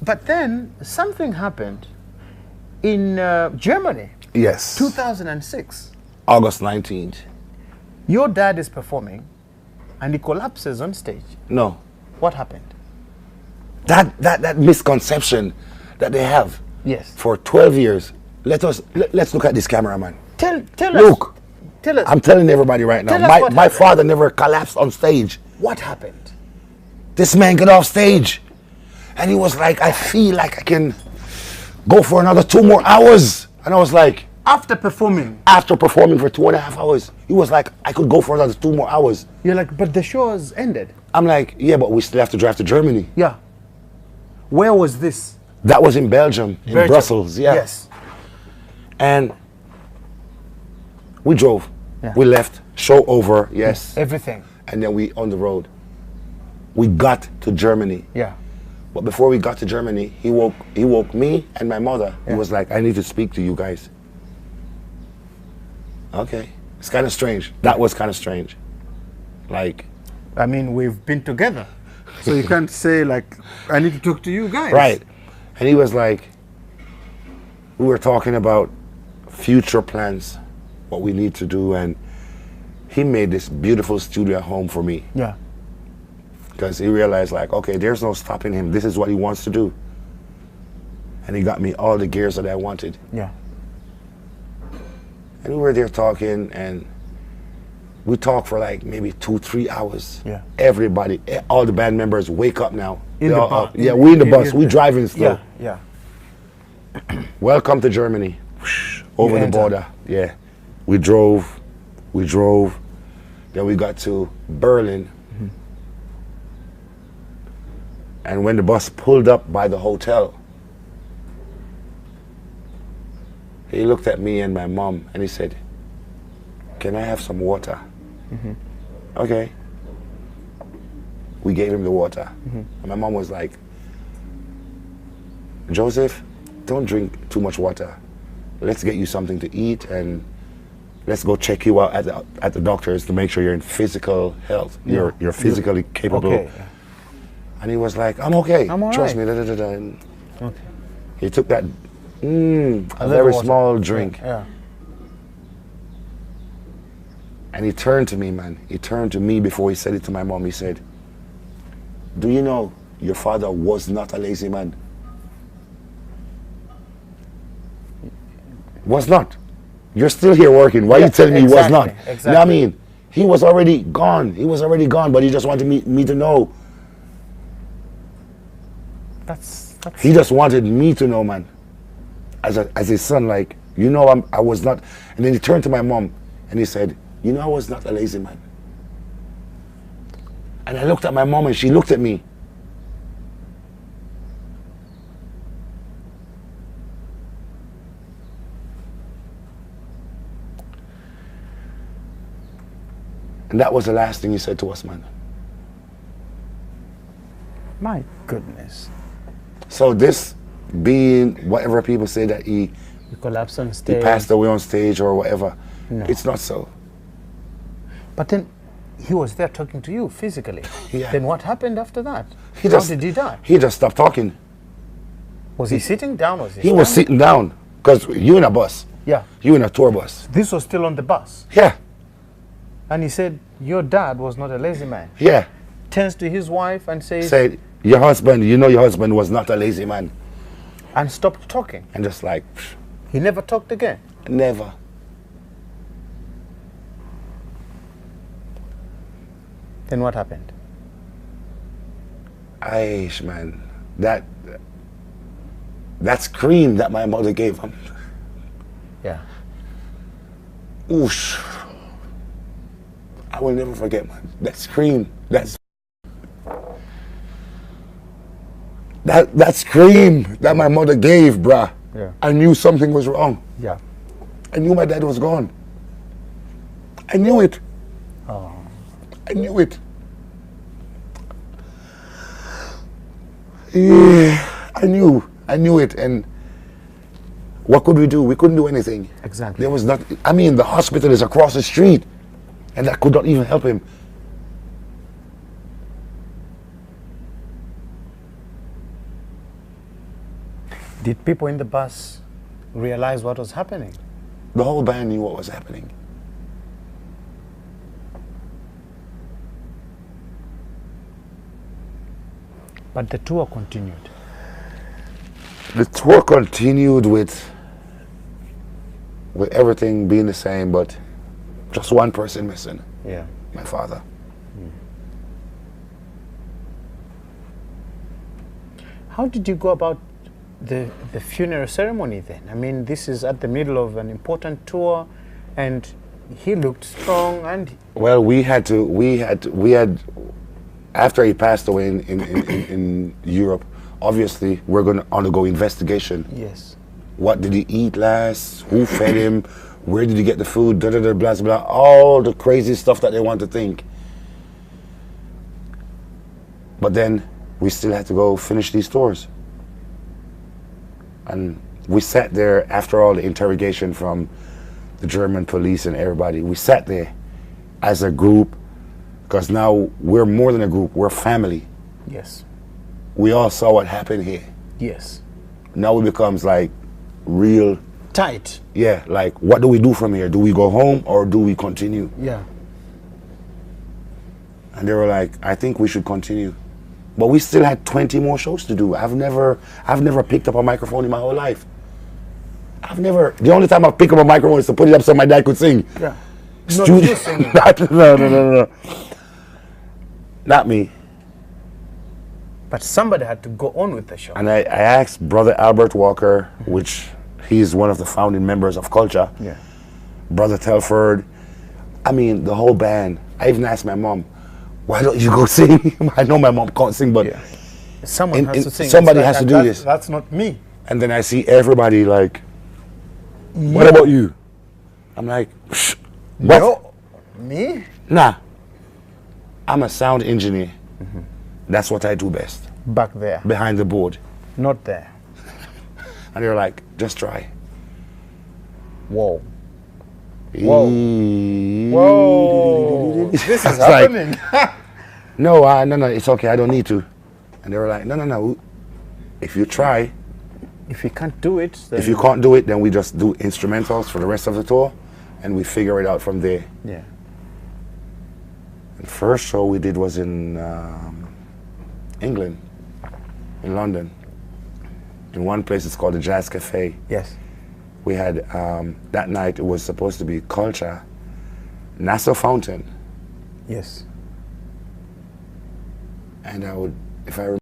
But then something happened in Germany, Yes. 2006. August 19th. Your dad is performing and he collapses on stage. No. What happened? That misconception that they have Yes. for 12 years. Let's look at this cameraman. Tell Look. us. Tell us. I'm telling everybody right now. Tell us what My happened. father never collapsed on stage. What happened? This man got off stage and he was like, I feel like I can go for another 2 more hours. And I was like, After performing, after performing for 2.5 hours, he was like, I could go for another 2 more hours. you're like, but the show has ended. I'm like, yeah, but we still have to drive to Germany. Yeah. Where was this? That was in Belgium, in Belgium. Brussels, yeah. Yes. And we drove, Yeah. we left, show over, yes. Everything. And then we on the road. We got to Germany. Yeah. But before we got to Germany, he woke me and my mother. Yeah. He was like, I need to speak to you guys. Okay. It's kind of strange. That was kind of strange. Like, I mean, we've been together. So you can't say like, I need to talk to you guys. right. And he was like, we were talking about future plans, what we need to do. And he made this beautiful studio at home for me. Yeah. Because he realized like, okay, there's no stopping him. This is what he wants to do. And he got me all the gears that I wanted. Yeah. And we were there talking, and we talked for like maybe 2-3 hours. Yeah. Everybody, all the band members wake up now. In They the all bus. up. Yeah, we in the bus. in We the- driving still. Yeah. Yeah. Welcome to Germany. Over You the enter. border. Yeah. We drove. Then we got to Berlin. Mm-hmm. And when the bus pulled up by the hotel, he looked at me and my mom and he said, can I have some water? Mm-hmm. Okay. We gave him the water. Mm-hmm. And my mom was like, Joseph, don't drink too much water. Let's get you something to eat and let's go check you out at the doctor's to make sure you're in physical health. Yeah. You're physically capable. Okay. And he was like, I'm okay. I'm all Trust right. me. Da, da, da, da. And Okay. he took that a little very water. small drink. Yeah. And he turned to me, man. He turned to me before he said it to my mom. He said, do you know your father was not a lazy man? Was not. You're still here working. Why are you telling me he was not? Exactly. You know what I mean? He was already gone. He was already gone, but he just wanted me to know. That's He just wanted me to know, man. As his son, like, you know, I was not. And then he turned to my mom and he said, you know, I was not a lazy man. And I looked at my mom and she looked at me. And that was the last thing he said to us, man. my goodness. So this being whatever people say that he You collapse on stage. passed away on stage or whatever, No. it's not so. But then he was there talking to you physically. Yeah. Then what happened after that? He How just- did he die? He just stopped talking. Was he sitting down? Was he He was standing? sitting down because you in a bus, Yeah. you in a tour bus. This was still on the bus. Yeah, And he said, your dad was not a lazy man. yeah. Turns to his wife and says, Said your husband, you know, your husband was not a lazy man, and stopped talking. and just like He never talked again. never. Then what happened? Aish, man, that scream that my mother gave him. Yeah. Oosh. I will never forget, man. That scream. That scream that my mother gave, bruh. Yeah. I knew something was wrong. Yeah. I knew my dad was gone. I knew it. Oh. I knew it. Yeah, I knew it. And what could we do? We couldn't do anything. Exactly. There was not, I mean, the hospital is across the street, and that could not even help him. Did people in the bus realize what was happening? The whole band knew what was happening. But the tour continued. The tour continued with everything being the same, but just one person missing. Yeah. My father. How did you go about the funeral ceremony then? I mean, this is at the middle of an important tour, and he looked strong. And well, we had after he passed away in Europe. Obviously, we're going to undergo investigation. Yes. What did he eat last? Who fed him? Where did he get the food? Da da da blah blah. All the crazy stuff that they want to think. But then we still had to go finish these tours. And we sat there after all the interrogation from the German police and everybody. We sat there as a group, because now we're more than a group, we're family. Yes. We all saw what happened here. Yes. Now it becomes like real tight. Yeah, like what do we do from here? Do we go home or do we continue? Yeah. And they were like, I think we should continue. But we still had 20 more shows to do. I've never picked up a microphone in my whole life. The only time I've picked up a microphone is to put it up so my dad could sing. Yeah. Not you singing. No. Not me. But somebody had to go on with the show. And I asked Brother Albert Walker, which he's one of the founding members of Culture. Yeah. Brother Telford. I mean, the whole band. I even asked my mom, why don't you go sing? I know my mom can't sing, but someone has to sing. Somebody has to do this. That's not me. And then I see everybody like, what about you? I'm like, what? No, me? Nah. I'm a sound engineer. That's what I do best. Back there. Behind the board. Not there. And they're like, just try. Whoa. Whoa. Whoa. This is happening. Like, no, it's okay. I don't need to. And they were like, no. If you try. If you can't do it. Then if you can't do it, then we just do instrumentals for the rest of the tour. And we figure it out from there. Yeah. The first show we did was in England, in London. In one place it's called the Jazz Cafe. Yes. We had, that night it was supposed to be Culture, Nassau Fountain. Yes. And I would, if I remember,